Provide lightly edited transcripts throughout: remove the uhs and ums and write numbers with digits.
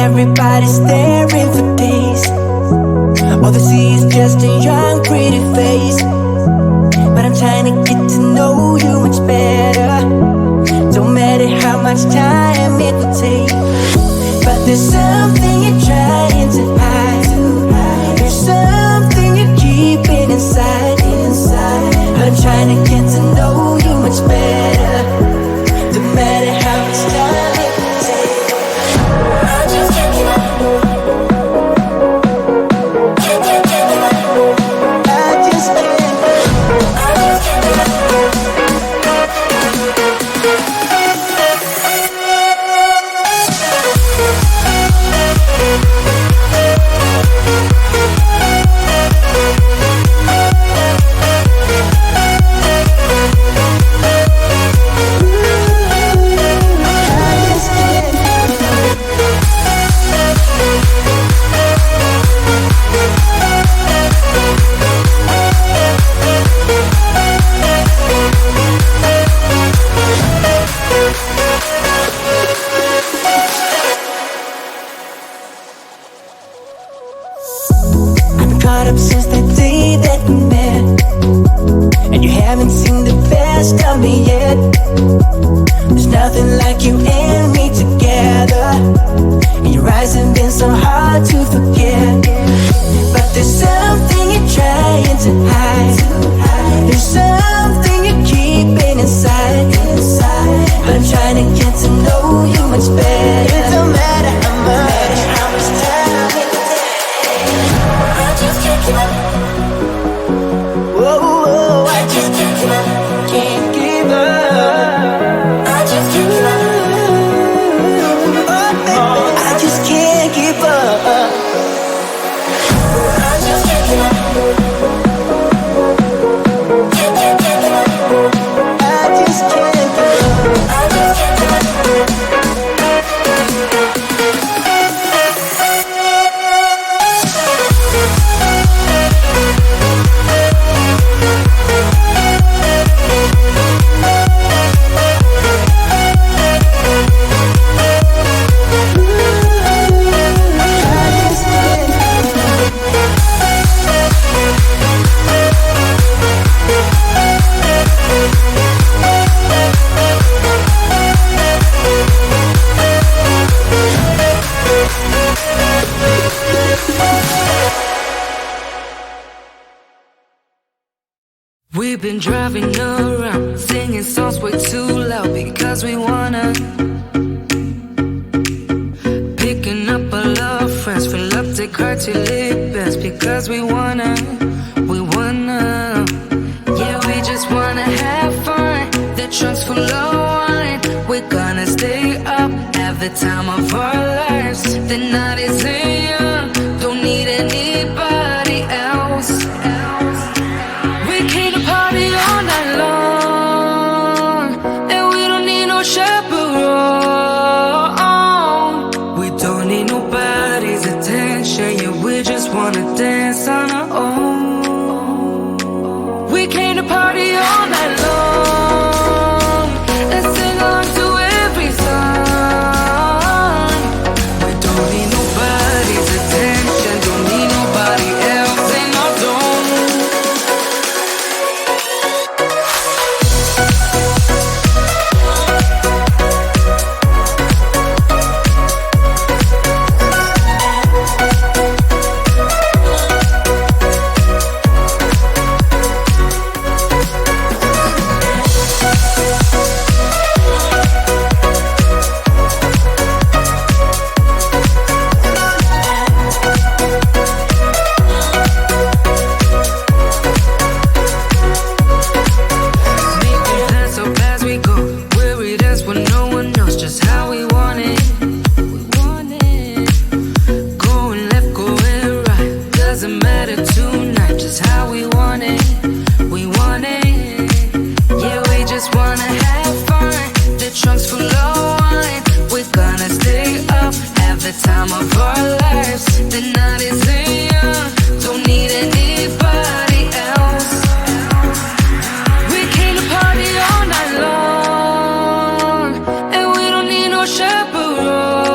everybody's staring for days. All they see is just a young, pretty face. But I'm trying to get to know you much better. Don't matter how much time it will take. But there's something you're trying to hide. There's something you're keeping inside. I'm trying to get to know you much better. Don't matter how much time it will take. I just can't give up. Since the day that we met, and you haven't seen the best of me yet. There's nothing like you and me together, and your eyes have been so hard to forget. But there's something you're trying to hide. There's something you're keeping inside. But I'm trying to get to know you much better. It don't matter how much time it takes. I just can't give up. Whoa, I just can't give up. Can't give up. I just can't give up. Oh, baby, I just can't give up. I just can't give up. Can't give up. I just can't give up. I just can't give up. We've been driving around, singing songs way too loud because we wanna. Picking up all our friends, fill up the car till it bends because we wanna. Yeah, we just wanna have fun. The trunk's full of wine. We're gonna stay up, have the time of our lives. The night is young, don't need anybody else. We came to party all night long, and we don't need no chaperone. We don't need nobody's attention, yeah, we just wanna dance on our own. We came to party all night long, and sing along to every song. We don't need nobody's attention, don't need nobody else, and no, don't. chaperone.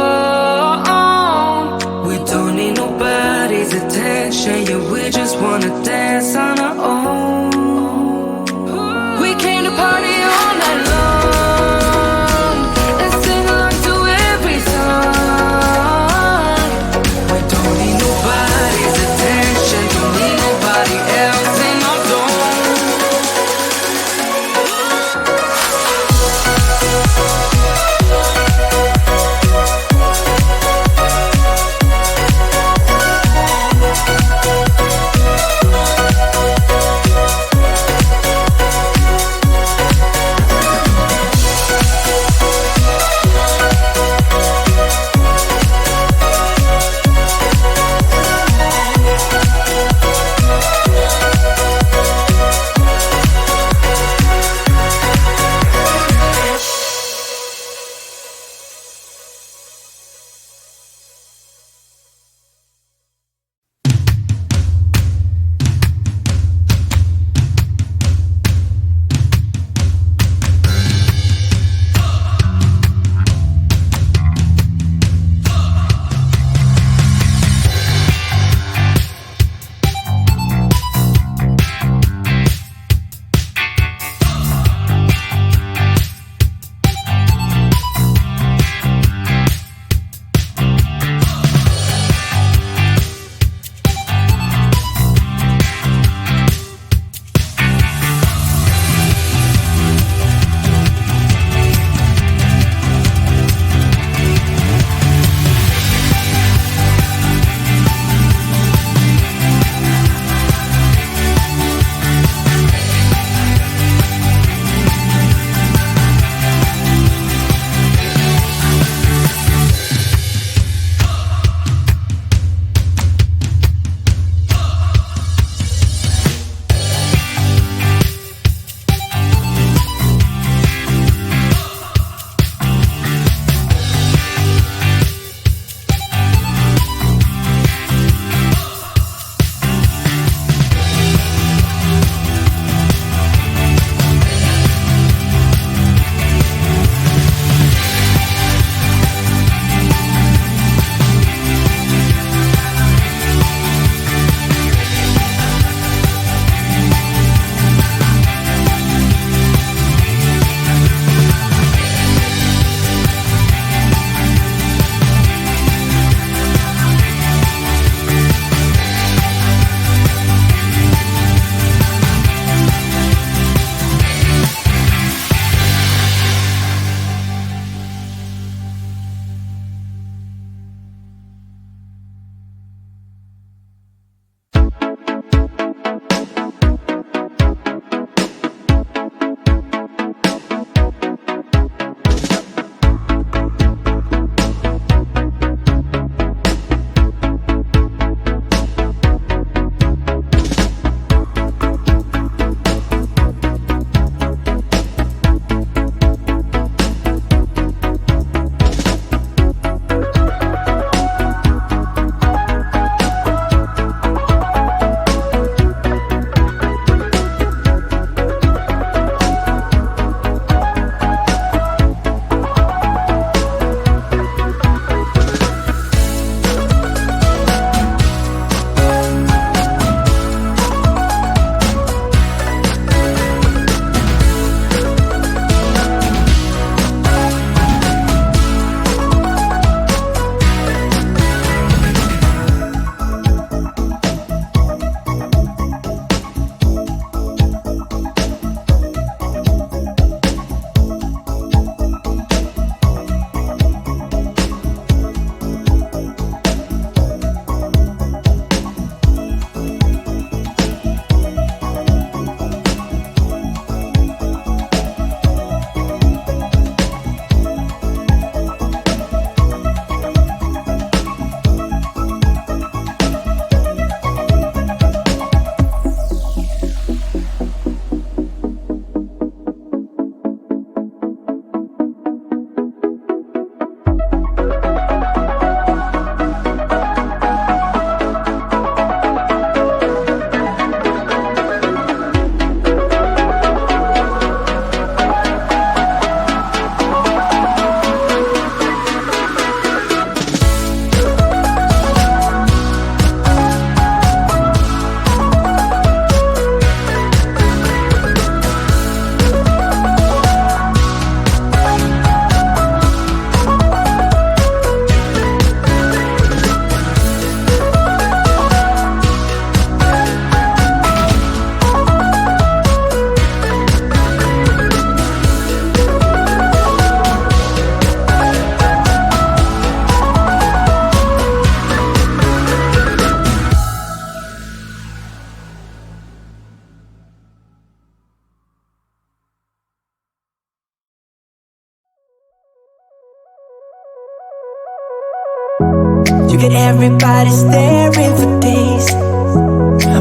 You get everybody staring for days.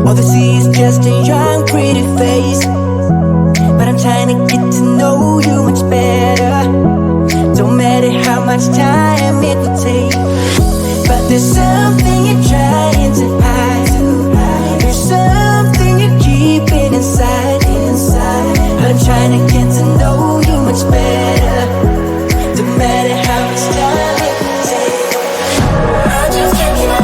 All they see is just a young, pretty face. But I'm trying to get to know you much better. Don't matter how much time it will take. But there's something you're trying to hide. There's something you're keeping inside. But I'm trying to get to know you much better. Don't matter how much time it will take. I just can't give up.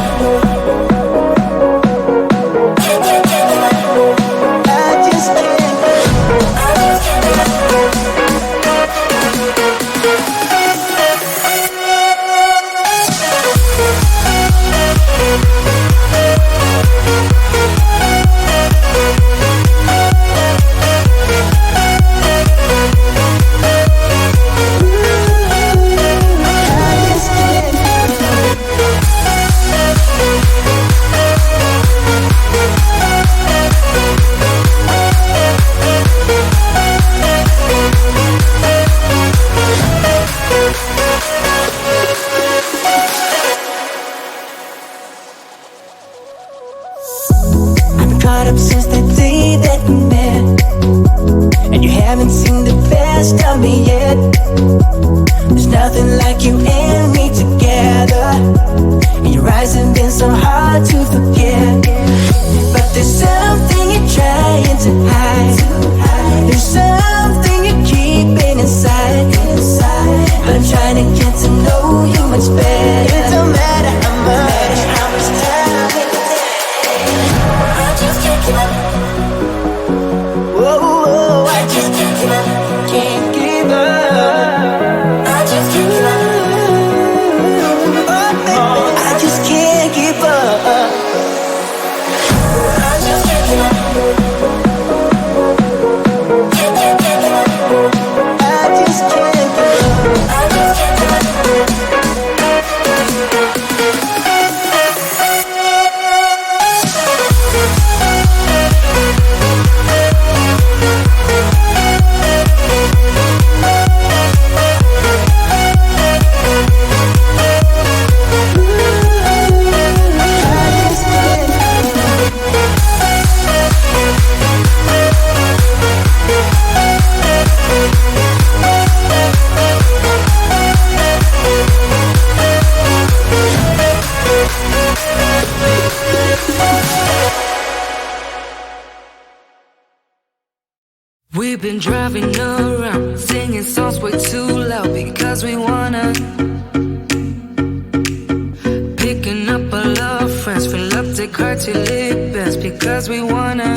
Caught up since the day that we met, and you haven't seen the best of me yet. There's nothing like you and me together, and your eyes have been so hard to forget. But there's something you're trying to hide. There's something you're keeping inside. But I'm trying to get to know you much better. It don't matter how much time it takes. I just can't give up. Whoa, I just can't give up. Can't give up. I just can't give up. Oh, baby, I just can't give up. I just can't give up. Can't give up. I just can't give up. I just can't give up. We've been driving around, singing songs way too loud because we wanna. Picking up all our friends, fill up the car till it bends because we wanna.